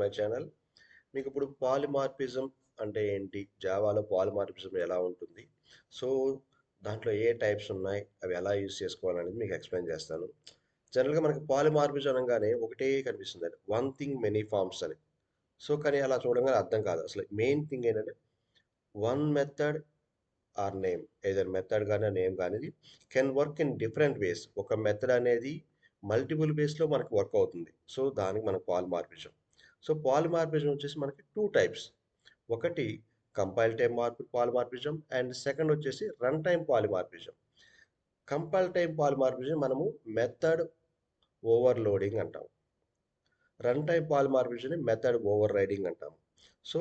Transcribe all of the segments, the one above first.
My channel. మీకు ఇప్పుడు polymorphism అంటే ఏంటి? జావాలో పాలిమార్ఫిజం ఎలా ఉంటుంది? సో, దాంట్లో ఏ టైప్స్ ఉన్నాయి? అవి ఎలా యూజ్ చేసుకోవాలనేది మీకు ఎక్స్‌ప్లెయిన్ చేస్తాను. జనరల్‌గా మనకి పాలిమార్ఫిజం అనంగానే ఒకటే కనిపిస్తుందండి. వన్ థింగ్ మెనీ ఫార్మ్స్ అని. సో, కానీ అలా చూడంగానే అర్థం కాదు. అసలు మెయిన్ థింగ్ ఏంటంటే one method or name. Either method గాని, నేమ్ గాని can work in different ways. ఒక మెథడ్ అనేది మల్టిపుల్ వేస్‌లో మనకు వర్క్ అవుతుంది. సో, దానికి మనకు పాలిమార్ఫిజం. సో, పాలిమార్ఫిజం వచ్చేసి మనకి 2 టైప్స్. ఒకటి compile time polymorphism and second వచ్చేసి run time polymorphism. Compile time polymorphism మనము మెథడ్ ఓవర్‌లోడింగ్ అంటాం. రన్ టైమ్ పాలిమార్ఫిజంని మెథడ్ ఓవర్ రైడింగ్ అంటాము. సో,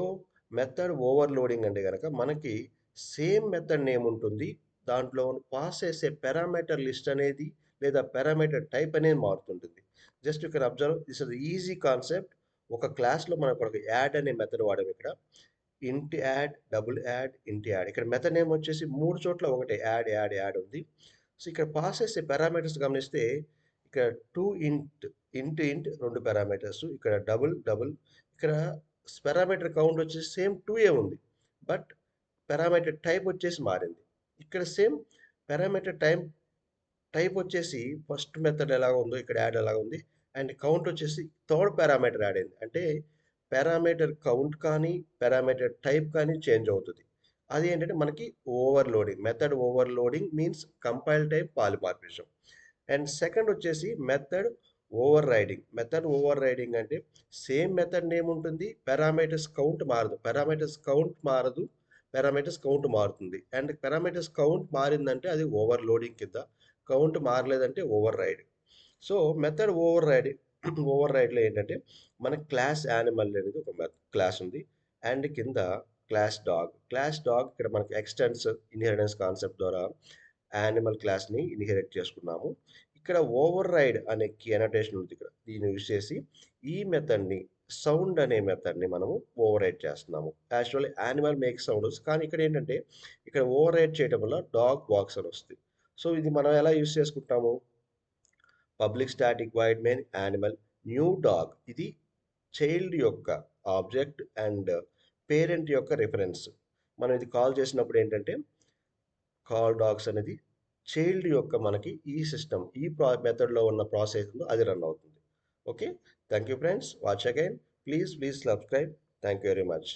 మెథడ్ ఓవర్‌లోడింగ్ అంటే గనక మనకి సేమ్ మెథడ్ నేమ్ ఉంటుంది. దాంట్లో పాస్ చేసే పారామీటర్ లిస్ట్ అనేది లేదా పారామీటర్ టైప్ అనేది మారుతుంటుంది. Just you can observe this is easy concept. ఒక క్లాస్‌లో మనం ఒక యాడ్ అనే మెథడ్ వాడాము ఇక్కడ. ఇంట్ యాడ్, డబుల్ యాడ్, ఇంట్ యాడ్. ఇక్కడ మెథడ్ నేమ్ వచ్చేసి 3 చోట్ల ఒకటే యాడ్, యాడ్, యాడ్ ఉంది. సో, ఇక్కడ పాస్ చేసే పారామీటర్స్ గమనిస్తే ఇక్కడ 2 ఇంట్ 2 పారామీటర్స్. ఇక్కడ డబుల్, డబుల్. ఇక్కడ పారామీటర్ కౌంట్ వచ్చేసి సేమ్ 2 ఉంది. బట్ పారామీటర్ టైప్ వచ్చేసి మారింది. ఇక్కడ సేమ్ పారామీటర్ టైప్ వచ్చేసి ఫస్ట్ మెథడ్ ఎలాగ ఉందో ఇక్కడ యాడ్ ఎలాగ ఉంది. అండ్ కౌంట్ వచ్చేసి థర్డ్ పారామీటర్ యాడ్ అయింది. అంటే పారామీటర్ కౌంట్ కానీ, పారామీటర్ టైప్ కానీ చేంజ్ అవుతుంది. అది ఏంటంటే మనకి overloading. Method overloading means compile type polymorphism. And second వచ్చేసి method overriding. Method overriding అంటే సేమ్ మెథడ్ నేమ్ ఉంటుంది. పారామీటర్స్ కౌంట్ మారదు. పారామీటర్స్ కౌంట్ మారుతుంది. అండ్ పారామీటర్స్ కౌంట్ మారిందంటే అది ఓవర్‌లోడింగ్ కింద. కౌంట్ మారలేదంటే overriding. So, method overriding ఓవర్ రైడ్‌లో ఏంటంటే మన క్లాస్ యానిమల్ అనేది ఒక క్లాస్ ఉంది. అండ్ కింద క్లాస్ డాగ్. క్లాస్ డాగ్ ఇక్కడ మనకి ఎక్స్టెన్స్ ఇన్‌హెరిటెన్స్ కాన్సెప్ట్ ద్వారా యానిమల్ క్లాస్‌ని ఇన్‌హెరిట్ చేసుకున్నాము. ఇక్కడ ఓవర్ రైడ్ అనే కీ అనోటేషన్ ఉంది ఇక్కడ. దీన్ని యూజ్ చేసి ఈ మెథడ్‌ని సౌండ్ అనే మెథడ్‌ని మనము ఓవర్ రైడ్ చేస్తున్నాము. Actually animal makes sounds. కానీ ఇక్కడ ఏంటంటే ఇక్కడ ఓవర్ రైడ్ చేయడం వల్ల డాగ్ బాక్స్ అని వస్తుంది. సో, ఇది మనం ఎలా యూజ్ చేసుకుంటాము? Public static void main animal new dog. ఇది చైల్డ్ యొక్క ఆబ్జెక్ట్ అండ్ పేరెంట్ యొక్క రిఫరెన్స్. మనం ఇది కాల్ చేసినప్పుడు ఏంటంటే కాల్ డాగ్స్ అనేది చైల్డ్ యొక్క మనకి ఈ సిస్టమ్ ఈ మెథడ్లో ఉన్న ప్రాసెస్ అది రన్ అవుతుంది. Okay. Thank you friends. Watch again. Please subscribe. Thank you very much.